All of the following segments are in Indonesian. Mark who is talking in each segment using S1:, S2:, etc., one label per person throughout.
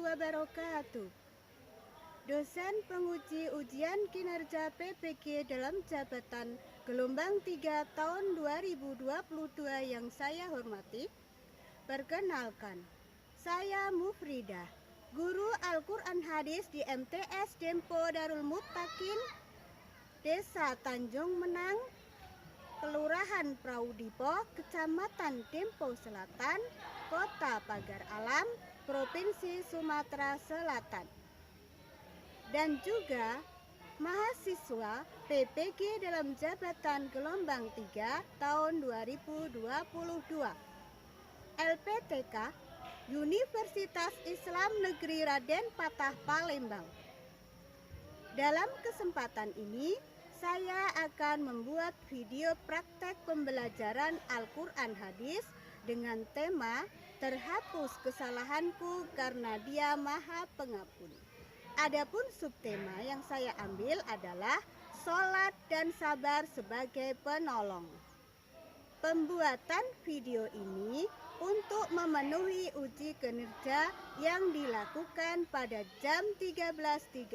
S1: wabarakatuh. Dosen penguji ujian kinerja PPG dalam jabatan gelombang 3 tahun 2022 yang saya hormati, perkenalkan, saya Mufridah, guru Al-Quran Hadis di MTS Dempo Darul Muttaqin, Desa Tanjung Menang, Kelurahan Praudipo, Kecamatan Dempo Selatan, Kota Pagar Alam, Provinsi Sumatera Selatan. Dan juga mahasiswa PPG dalam jabatan gelombang 3 tahun 2022. LPTK Universitas Islam Negeri Raden Patah Palembang. Dalam kesempatan ini, saya akan membuat video praktek pembelajaran Al-Quran Hadis dengan tema Terhapus Kesalahanku Karena Dia Maha Pengampun. Adapun subtema yang saya ambil adalah Sholat dan Sabar sebagai Penolong. Pembuatan video ini untuk memenuhi uji kinerja yang dilakukan pada jam 13.30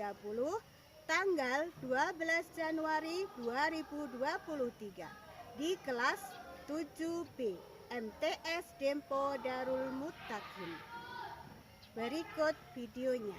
S1: tanggal 12 Januari 2023 di kelas 7B MTS Dempo Darul Muttaqin. Berikut videonya.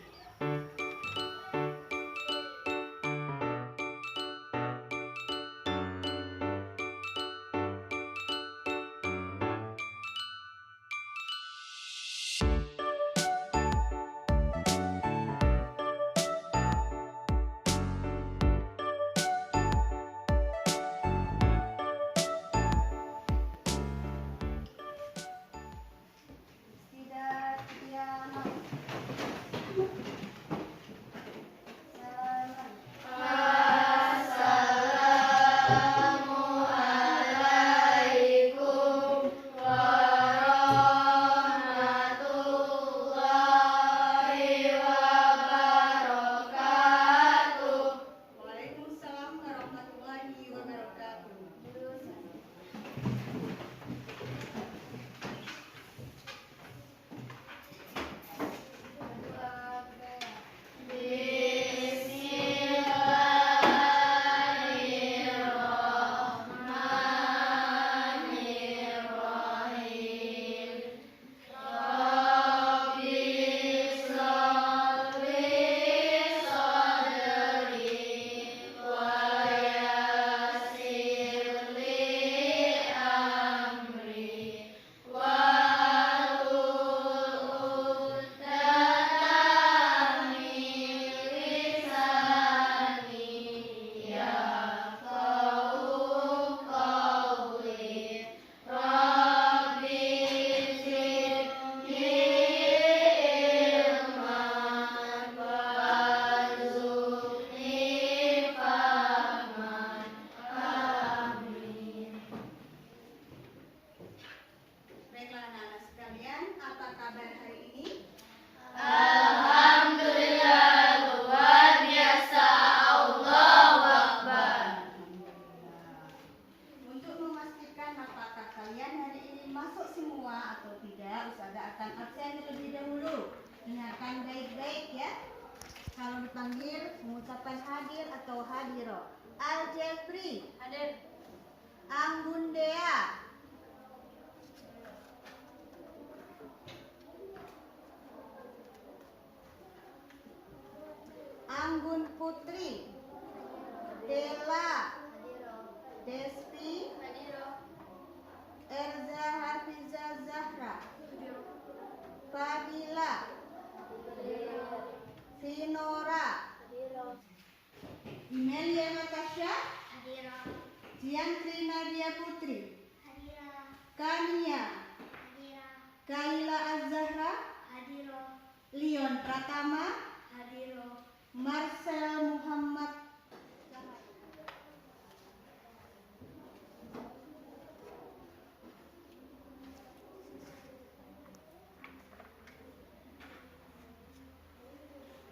S1: Baiklah anak-anak sekalian, apa kabar hari ini?
S2: Alhamdulillah, luar biasa. Allahu Akbar.
S1: Untuk memastikan apakah kalian hari ini masuk semua atau tidak, Ustazah akan absen terlebih dahulu. Dengarkan baik-baik ya. Kalau dipanggil, pengucapan hadir atau hadiro. Al-Jeffrey,
S2: Hadir.
S1: Anggundea, Anggun Putri, Dela, Despi, Erza Hafiza Zahra, Fadila, Vinora, Imelia Natasha, Jiantri Nadia Putri, Kania, Kaila Az-Zahra, Leon Pratama, Marcel Muhammad.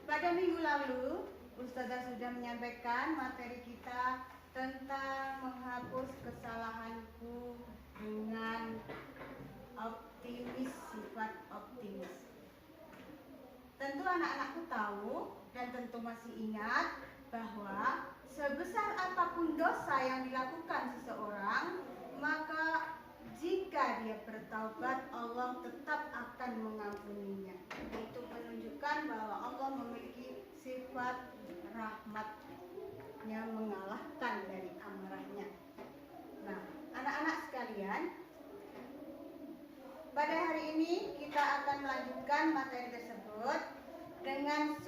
S1: Pada minggu lalu, Ustazah sudah menyampaikan materi kita tentang menghapus kesalahanku dengan optimis, sifat optimis. Tentu tahu dan tentu masih ingat bahwa sebesar apapun dosa yang dilakukan seseorang, maka jika dia bertaubat, Allah tetap akan mengampuninya. Itu menunjukkan bahwa Allah memiliki sifat rahmatnya mengalahkan dari amarahnya. Nah, anak-aanak sekalian, pada hari ini kita akan melanjutkan materi tersebut dengan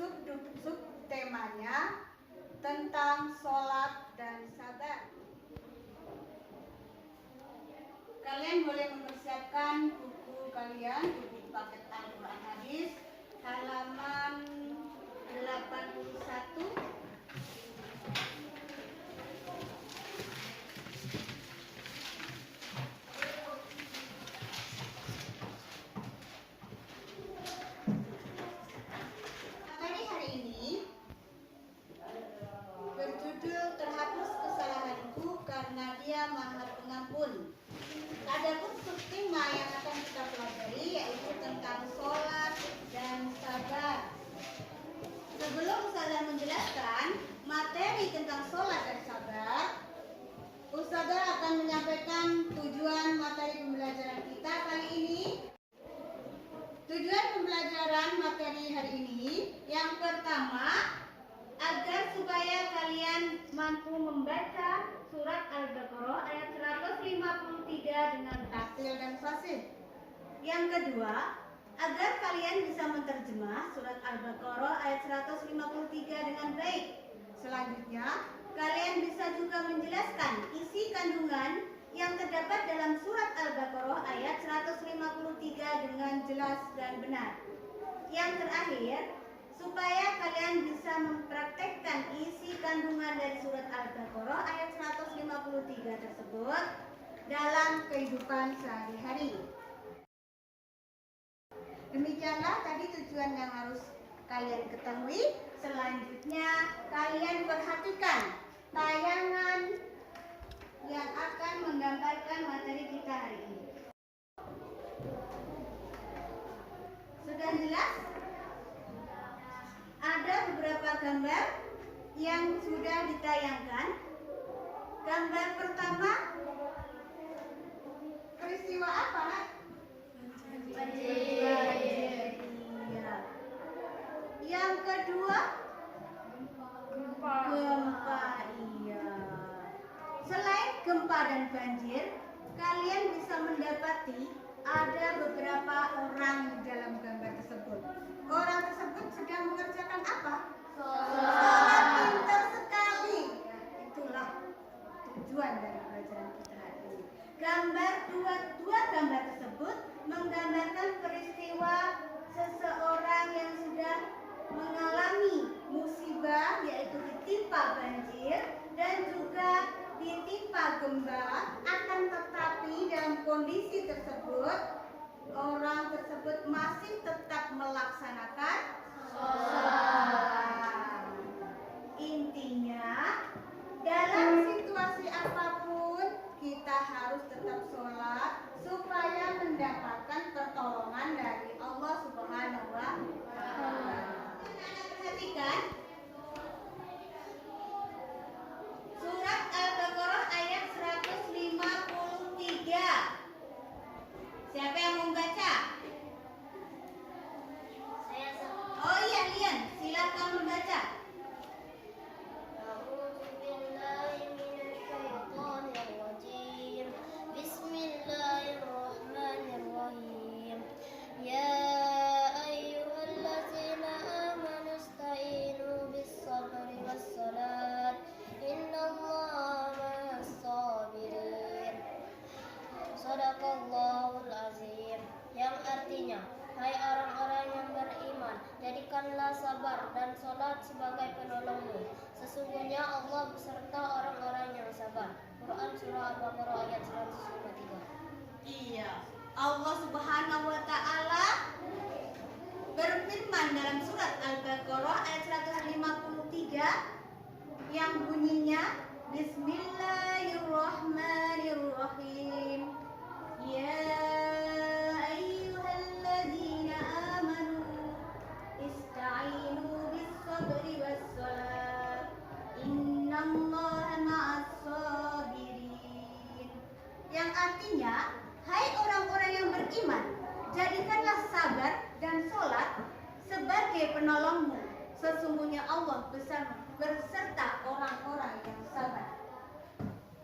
S1: subtemanya tentang sholat dan sabar. Kalian boleh mempersiapkan buku kalian, buku paket Al-Quran Hadis, halaman 81. Materi hari ini berjudul Terhapus Kesalahanku Karena Dia Maha Pengampun. Adapun subtema yang akan kita pelajari yaitu tentang sholat dan sabar. Sebelum saya menjelaskan materi tentang sholat dan sabar, Ustazah akan menyampaikan tujuan materi pembelajaran kita kali ini. Tujuan pembelajaran materi hari ini yang pertama, agar supaya kalian mampu membaca surat Al-Baqarah ayat 153 dengan tartil dan fasih. Yang kedua, agar kalian bisa menerjemah surat Al-Baqarah ayat 153 dengan baik. Selanjutnya, kalian bisa juga menjelaskan isi kandungan yang terdapat dalam surat Al-Baqarah ayat 153 dengan jelas dan benar. Yang terakhir, supaya kalian bisa mempraktekkan isi kandungan dari surat Al-Baqarah ayat 153 tersebut dalam kehidupan sehari-hari. Demikianlah tadi tujuan yang harus kalian ketahui. Selanjutnya kalian perhatikan tayangan yang akan menggambarkan materi kita hari ini. Sudah jelas? Ada beberapa gambar yang sudah ditayangkan. Gambar pertama, peristiwa apa, Nak? Banjir. Iya. Yang kedua, gempa. Iya. Selain gempa dan banjir, kalian bisa mendapati ada beberapa orang di dalam gambar tersebut. Orang tersebut sedang mengerjakan apa? Sholat. Pintar sekali. Ya, itulah tujuan dari pelajaran kita hari ini. Dua gambar tersebut menggambarkan peristiwa seseorang yang sudah mengalami musibah, yaitu ditimpa banjir dan juga ditimpa gempa. Akan tetapi dalam kondisi tersebut, orang tersebut masih tetap melaksanakan sholat. Intinya, dalam situasi apapun kita harus tetap sholat supaya mendapatkan pertolongan dari Allah Subhanahu wa Ta'ala. Anak perhatikan surat Al-Baqarah ayat 153. Siapa yang membaca?
S2: Saya
S1: Oh iya, Lian, silakan membaca.
S2: Bismillahirrahmanirrahim. Ya ayyuhallazina amanu ista'inu bis-sabri was-salat. Innallaha ma'as sabirin. Shadaqallahul azim. Yang artinya, hai orang-orang yang beriman, jadikanlah sabar dan sholat sebagai penolongmu. Sesungguhnya Allah beserta orang-orang yang sabar. Quran Surah Al-Baqarah ayat 153.
S1: Iya, Allah Subhanahu wa Ta'ala berfirman dalam surat Al-Baqarah ayat 153 yang bunyinya Bismillahirrahmanirrahim. Ya ayyuhalladzina amanu ista'inu artinya, hai orang-orang yang beriman, jadikanlah sabar dan sholat sebagai penolongmu. Sesungguhnya Allah beserta orang-orang yang sabar.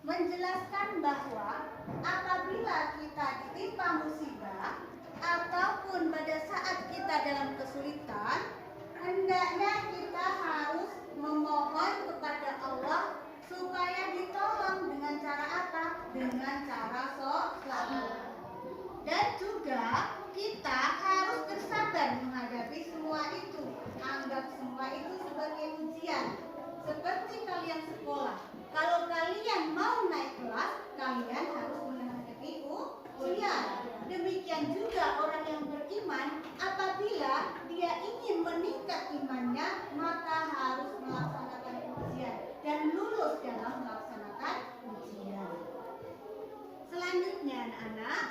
S1: Menjelaskan bahwa apabila kita ditimpa musibah ataupun pada saat kita dalam kesulitan, hendaknya kita harus memohon kepada Allah supaya ditolong dengan cara apa? Dengan cara sholat. Dan juga kita harus bersabar menghadapi semua itu. Anggap semua itu sebagai ujian. Seperti kalian sekolah. Kalau kalian mau naik kelas, kalian harus menghadapi ujian. Demikian juga orang yang beriman, apabila dia ingin meningkat imannya, maka harus melaksanakan ujian dan lulus dalam melaksanakan ujian. Selanjutnya anak-anak,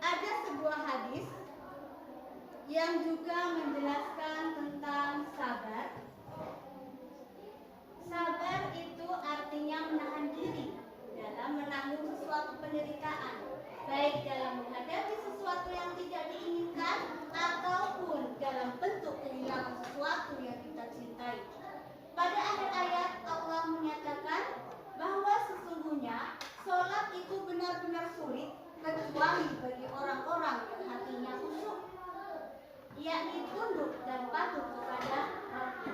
S1: ada sebuah hadis yang juga menjelaskan tentang sabar. Sabar itu artinya menahan diri dalam menanggung sesuatu penderitaan, baik dalam menghadapi sesuatu yang tidak diinginkan ataupun dalam bentuk kehilangan sesuatu yang kita cintai. Pada akhir ayat Allah menyatakan bahwa sesungguhnya sholat itu benar-benar sulit kecuali bagi orang-orang yang hatinya khusyuk, yakni tunduk dan patuh kepada Rabb.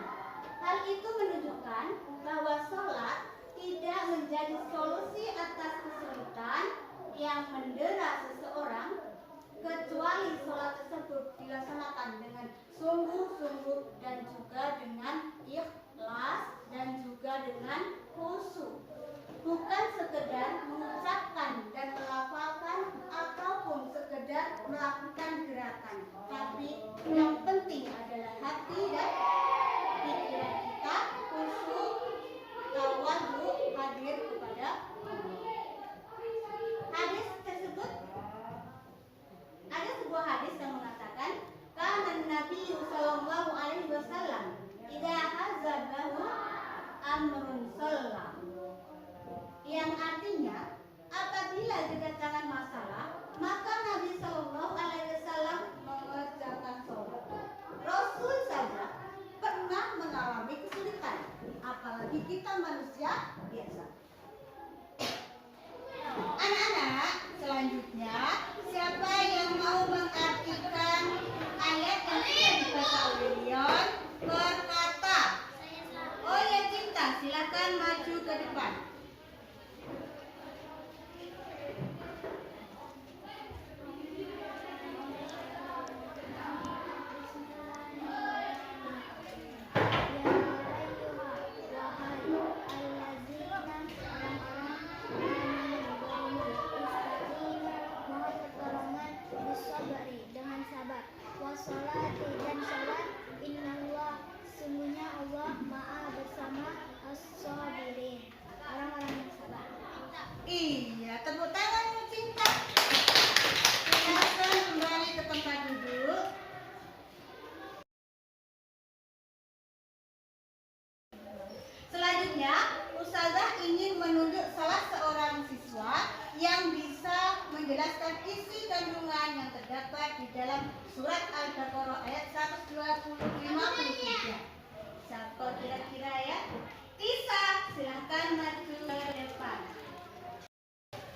S1: Hal itu menunjukkan bahwa sholat tidak menjadi solusi atas kesulitan yang mendera seseorang, kecuali sholat tersebut dilaksanakan dengan sungguh-sungguh dan juga dengan ikhlas dan juga dengan khusyuk. Bukan sekedar mengucapkan dan melafalkan ataupun sekedar melakukan gerakan, tapi yang penting adalah hati dan pikiran kita khusyuk, tawadhu, hadir kepada Allah. Hadis tersebut, ada sebuah hadis yang mengatakan, kana Nabi sallallahu alaihi wasallam idza hazabahu amrun sallam, yang artinya apabila kedatangan masalah, maka Nabi sallallahu alaihi wasallam mengerjakan sholat. Rasul saja pernah mengalami kesulitan, apalagi kita manusia biasa. Anak-anak, selanjutnya siapa yang mau mengartikan ayat yang sudah dibaca oleh Leon berkata? Oh ya Cinta, silakan maju ke depan.
S3: Wassalati dan salat, innallah, sungguhnya Allah ma'a bersama as-sabirin, orang-orang yang sabar.
S1: Iya, tepuk tangan Bu Cinta. Silakan kembali ke tempat duduk. Selanjutnya, Ustazah ingin menunjuk salah seorang siswa yang bisa menjelaskan isi kandungan yang terdapat di dalam surat Al-Baqarah ayat 153. Siapa kira-kira ya? Tisa, silahkan maju ke depan.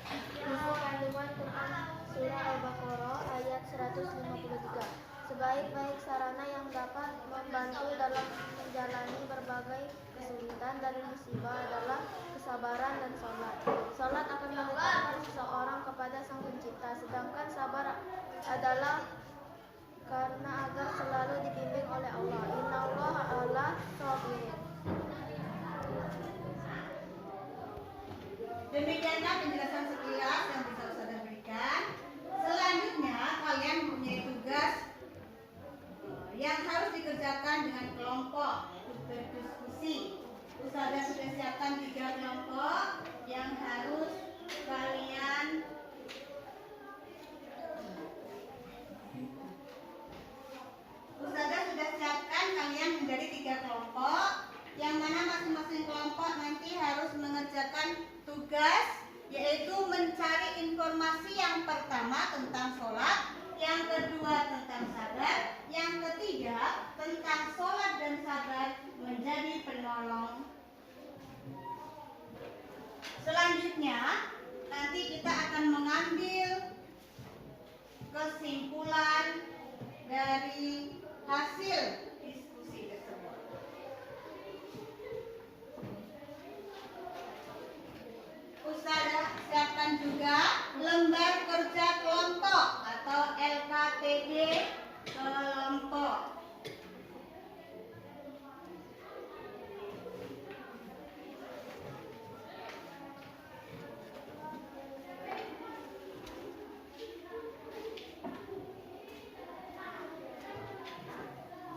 S2: Isi kandungan Quran Surah Al-Baqarah ayat 153. Sebaik-baik sarana yang dapat membantu dalam menjalani berbagai kesulitan dan musibah adalah kesabaran dan sholat. Sholat akan mendekatkan seseorang kepada Sang Pencipta, sedangkan sabar adalah karena agar selalu dibimbing oleh Allah. Innallaha ala sabirin.
S1: Demikianlah penjelasan sekilas yang bisa Ustazah berikan. Selanjutnya kalian mempunyai tugas yang harus dikerjakan dengan kelompok untuk berdiskusi. Ustazah sudah siapkan 3 kelompok yang harus kalian Ustazah sudah siapkan kalian menjadi 3 kelompok, yang mana masing-masing kelompok nanti harus mengerjakan tugas, yaitu mencari informasi yang pertama tentang sholat, yang kedua tentang sabar, yang ketiga tentang sholat dan sabar menjadi penolong. Selanjutnya nanti kita akan mengambil kesimpulan dari hasil diskusi tersebut. Ustazah siapkan juga lembar kerja kelompok atau LKPD kelompok.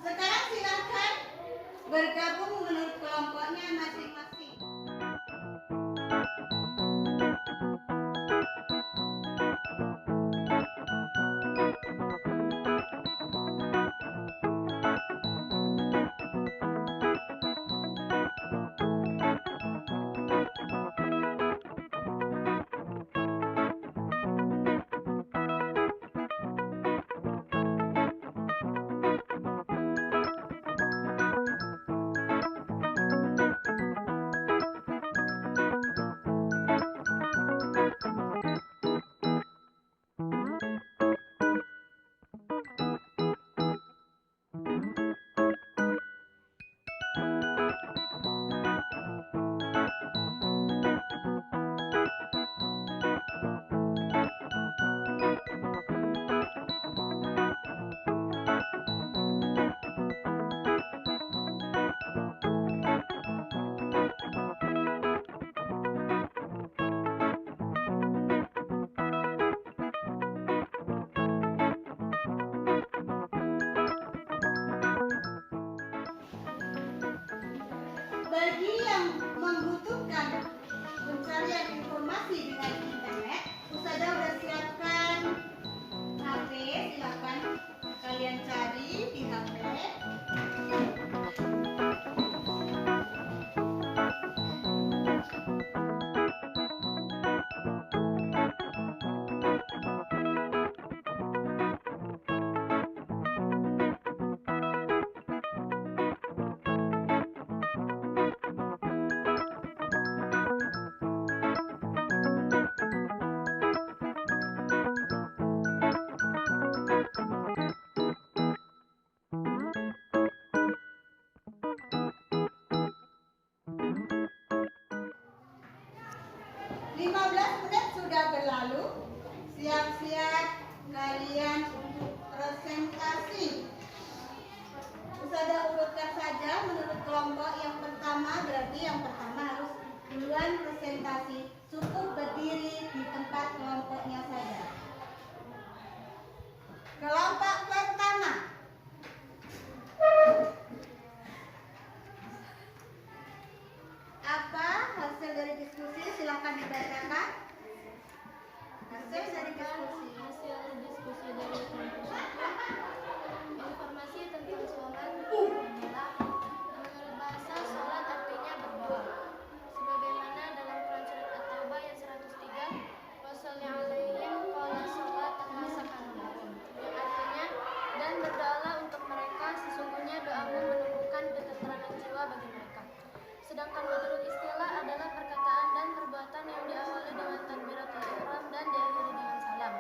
S1: Sekarang silakan bergabung menurut kelompoknya masing-masing. Bagi yang membutuhkan pencarian informasi dengan internet, Ustazah sudah siapkan HP, silakan kalian cari di HP. Berlalu, siap-siap kalian untuk presentasi. Ustazah urutkan saja menurut kelompok. Yang pertama berarti yang pertama harus duluan presentasi, cukup berdiri di tempat kelompoknya saja. Kelompok pertama. Apa hasil dari diskusi? Silakan dibacakan. Hasil dari diskusi
S2: dari kelompok 1, informasi tentang sholat adalah menurut bahasa sholat artinya berdoa, sebagaimana dalam Quran surat At-Taubah ayat 103, washolli alaihim qala sholat masakanahum, yang artinya dan berdoalah untuk mereka, sesungguhnya doamu menumbuhkan ketentraman jiwa bagi mereka. Sedangkan menurut istilah adalah perkataan dan perbuatan yang diawali dengan takbiratul ihram dan diakhiri dengan salam.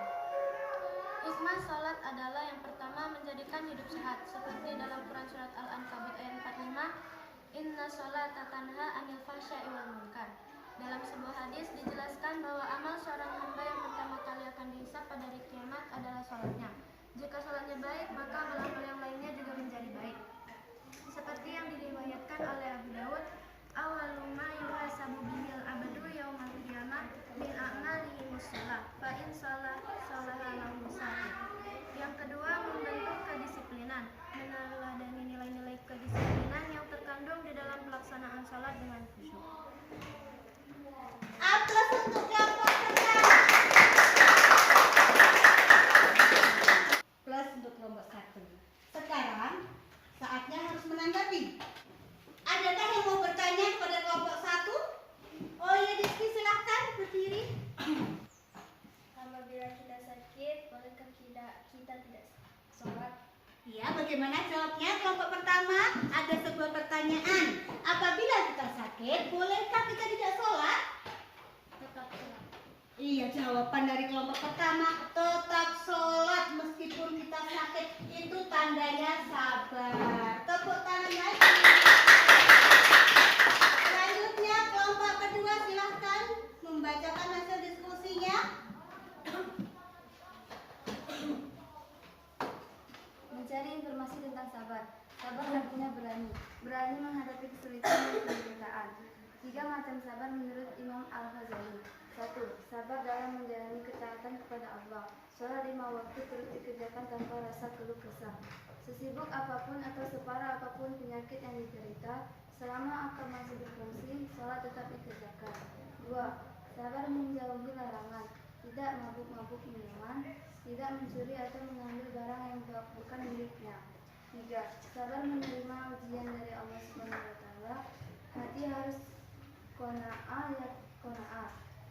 S2: Hikmah salat adalah yang pertama menjadikan hidup sehat, seperti dalam Quran surat Al-Ankabut ayat 45, Inna sholata tanha anil fahsya'i wal munkar. Dalam sebuah hadis dijelaskan bahwa amal seorang hamba yang pertama kali akan dihisab pada hari kiamat adalah sholatnya. Jika sholatnya baik, maka amal-amal yang lainnya juga menjadi baik. Seperti yang diriwayatkan oleh Abu Dawud, awalu ma yuhasabu bihil abdu yaumal qiyamah min a'malihi musholah fa in shalah shalaha lahu sahih. Yang kedua, membentuk kedisiplinan, meneladani nilai-nilai kedisiplinan yang terkandung di dalam pelaksanaan sholat dengan khusyuk.
S1: Aplaus untuk kelompok pertama. Plus untuk kelompok 1. Sekarang pertama ada sebuah pertanyaan. Apabila kita sakit, bolehkah kita tidak sholat?
S3: Tetap sholat.
S1: Iya, jawaban dari kelompok pertama, tetap sholat meskipun kita sakit. Itu tandanya sabar. Tepuk tangan lagi. Selanjutnya kelompok kedua, silahkan membacakan hasil diskusinya.
S3: Mencari informasi tentang sabar. Sabar artinya berani. Berani menghadapi kesulitan dan penderitaan. 3 macam sabar menurut Imam Al-Ghazali. 1. Sabar dalam menjalani ketaatan kepada Allah. Sholat 5 waktu terus dikerjakan tanpa rasa keluh kesah. Sesibuk apapun atau separah apapun penyakit yang diderita, selama akal masih berfungsi, sholat tetap dikerjakan. 2. Sabar menjauhi larangan. Tidak mabuk-mabuk minuman, tidak mencuri atau mengambil barang yang bukan miliknya. 3. Sabar menerima ujian dari Allah SWT. Hati harus qanaah.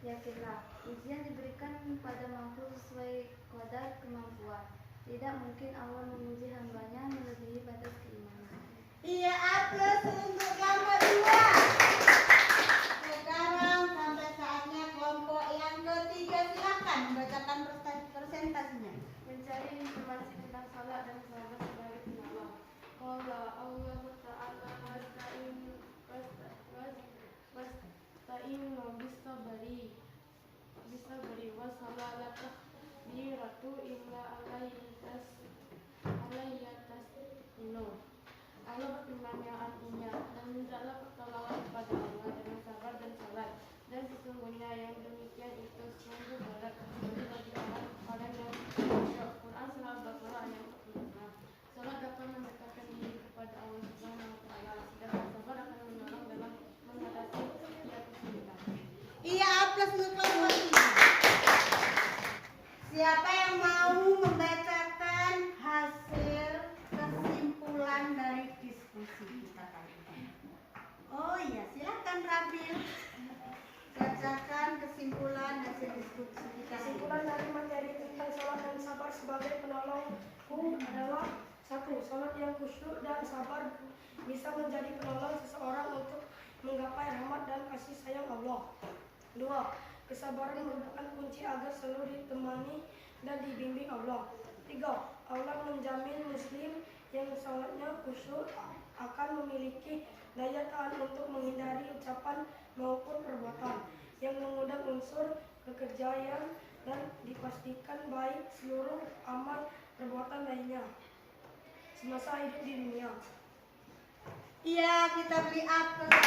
S3: Yakinlah, ujian diberikan pada makhluk sesuai qadar kemampuan. Tidak mungkin Allah menguji hambanya melebihi batas keimanan.
S1: Iya, aplaus untuk kelompok 2. Sekarang sampai saatnya kelompok yang ketiga, silahkan membacakan presentasinya.
S3: Mencari informasi tentang salat dan sabar sebagai penolong. Qala Allah Ta'ala wasta'inu bisabri wa salalata biratu illa alayyatasinu. Allah berfirman yang artinya, dan mintalah pertolongan kepada Allah dengan sabar dan salat, dan sesungguhnya yang demikian itu sungguh berat bagi orang yang membaca Al-Quran. Surah Al-Baqarah ayat 46. Salat dapat mendekatkan diri kepada Allah Subhanahu wa Ta'ala, sedangkan sabar akan menolong dalam mengatasi setiap kesulitan.
S1: Iya, aplaus untuk kelompok 3. Siapa yang mau membacakan hasil kesimpulan dari diskusi kita kali ini? Oh iya, silahkan Rabil. Bacakan kesimpulan hasil diskusi kita.
S4: Kesimpulan dari materi tentang salat dan sabar sebagai penolongku adalah: 1. Salat yang khusyuk dan sabar bisa menjadi penolong seseorang untuk menggapai rahmat dan kasih sayang Allah. 2. Kesabaran merupakan kunci agar selalu ditemani dan dibimbing Allah. 3. Allah menjamin muslim yang salatnya khusyuk akan memiliki daya tahan untuk menghindari ucapan maupun perbuatan yang mengundang unsur kekejian dan dipastikan baik seluruh amal perbuatan lainnya semasa hidup di dunia.
S1: Iya, kita beri aplaus.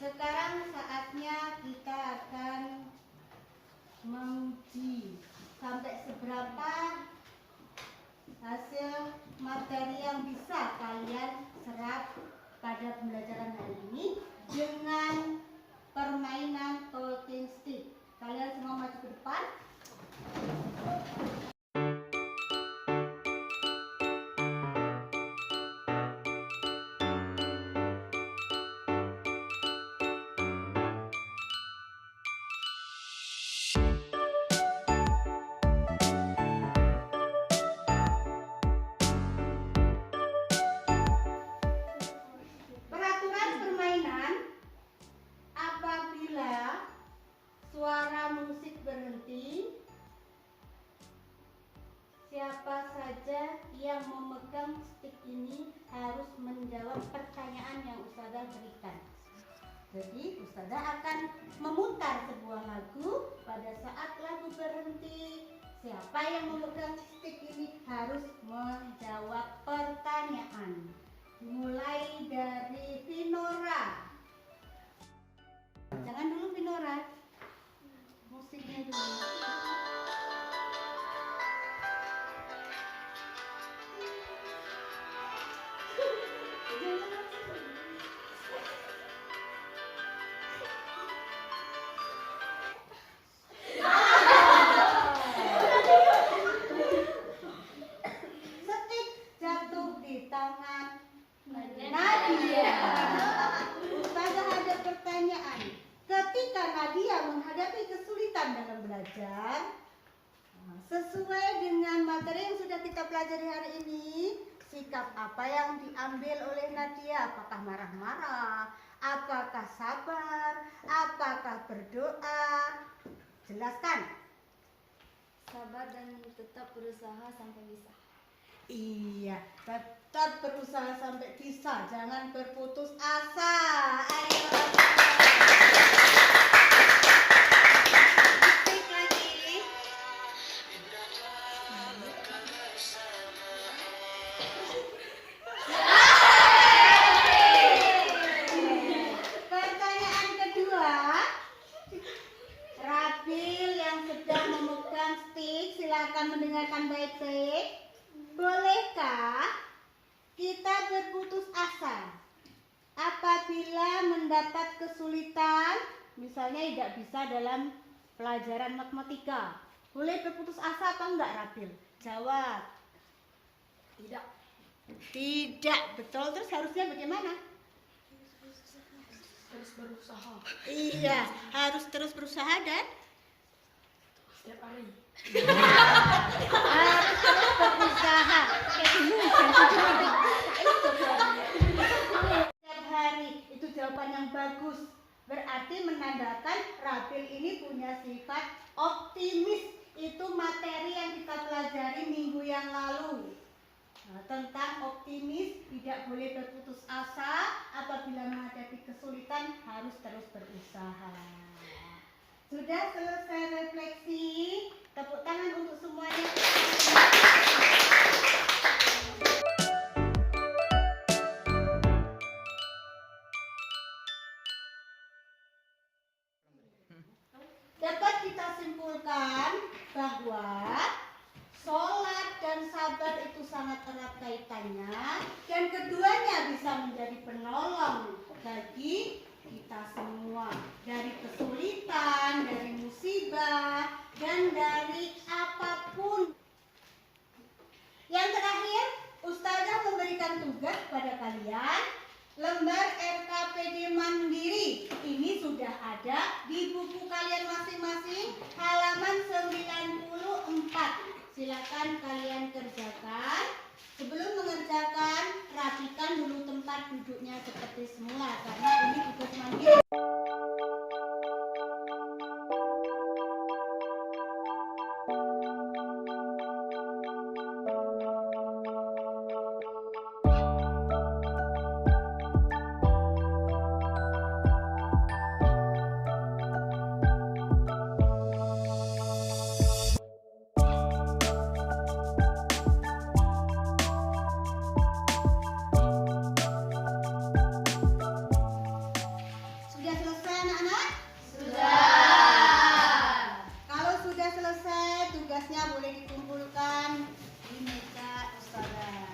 S1: Sekarang saatnya kita akan menguji sampai seberapa hasil materi yang bisa kalian serap pada pembelajaran hari ini dengan permainan talking stick. Kalian semua maju ke depan. Peraturan permainan: apabila suara musik berhenti, siapa saja yang memegang stick ini harus menjawab pertanyaan yang Ustazah berikan. Jadi Ustazah akan memutar sebuah lagu. Pada saat lagu berhenti, siapa yang memegang stick ini harus menjawab pertanyaan. Mulai dari Vinora. Jangan dulu Vinora, musiknya dulu. Stick jatuh di tangan Nadia. Ustazah ada pertanyaan. Ketika Nadia menghadapi kesulitan dalam belajar, Sesuai dengan materi yang sudah kita pelajari hari ini, sikap apa yang diambil oleh Nadia? Apakah marah-marah? Apakah sabar? Apakah berdoa? Jelaskan.
S3: Sabar dan tetap berusaha sampai bisa.
S1: Iya, tetap berusaha sampai bisa, jangan berputus asa. Ayo. Ketik lagi. Pertanyaan kedua, Rabil yang sedang memegang stick, silakan mendengarkan baik-baik. Bolehkah kita berputus asa apabila mendapat kesulitan, misalnya tidak bisa dalam pelajaran matematika? Boleh berputus asa apa enggak, Rabil? Jawab.
S4: Tidak.
S1: Tidak, betul. Terus harusnya bagaimana?
S4: Terus berusaha
S1: Iya, harus terus berusaha dan
S4: setiap hari.
S1: harus terus berusaha. Setiap hari, itu jawaban yang bagus. Berarti menandakan Rabil ini punya sifat optimis. Itu materi yang kita pelajari minggu yang lalu. Nah, tentang optimis, tidak boleh berputus asa, apabila menghadapi kesulitan harus terus berusaha. Sudah selesai refleksi, tepuk tangan untuk semuanya. Dapat kita simpulkan bahwa sholat dan sabar itu sangat erat kaitannya, dan keduanya bisa menjadi penolong bagi kita semua, dari kesulitan, dari musibah, dan dari apapun. Yang terakhir, Ustazah memberikan tugas pada kalian, lembar RKPD Mandiri. Ini sudah ada di buku kalian masing-masing, halaman 94. Silakan kalian kerjakan. Sebelum mengerjakan, rapikan dulu tempat duduknya seperti semula, karena ini tugas mandiri. Sudah selesai anak-anak? Sudah. Kalau sudah selesai, tugasnya boleh dikumpulkan di meja Ustazah.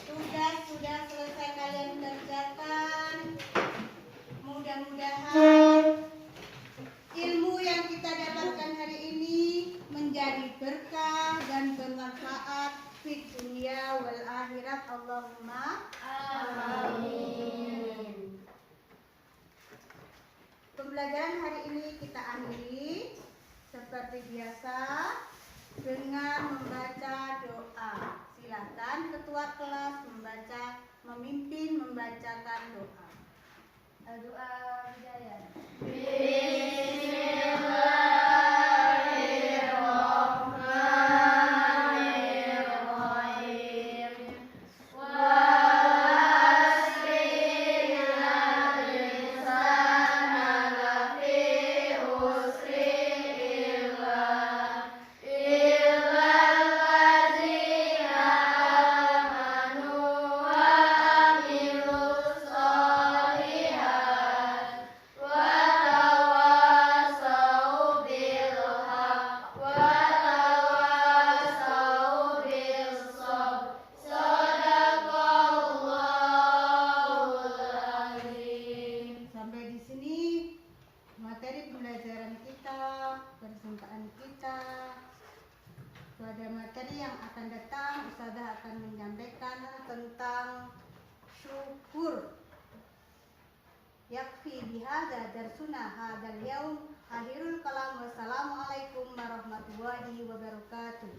S1: Tugas sudah selesai kalian kerjakan. Mudah-mudahan ilmu yang kita dapatkan hari ini menjadi berkah dan bermanfaat di dunia wal akhirat. Allahumma amin. Pembelajaran hari ini kita akhiri seperti biasa dengan membaca doa. Silakan ketua kelas memimpin membacakan doa.
S3: Doa hidayah.
S2: Wa
S1: yang akan datang Ustazah akan menyampaikan tentang syukur. Yakfi bihadza darsuna hadzal yaum. Akhirul kalam. Wassalamualaikum warahmatullahi wabarakatuh.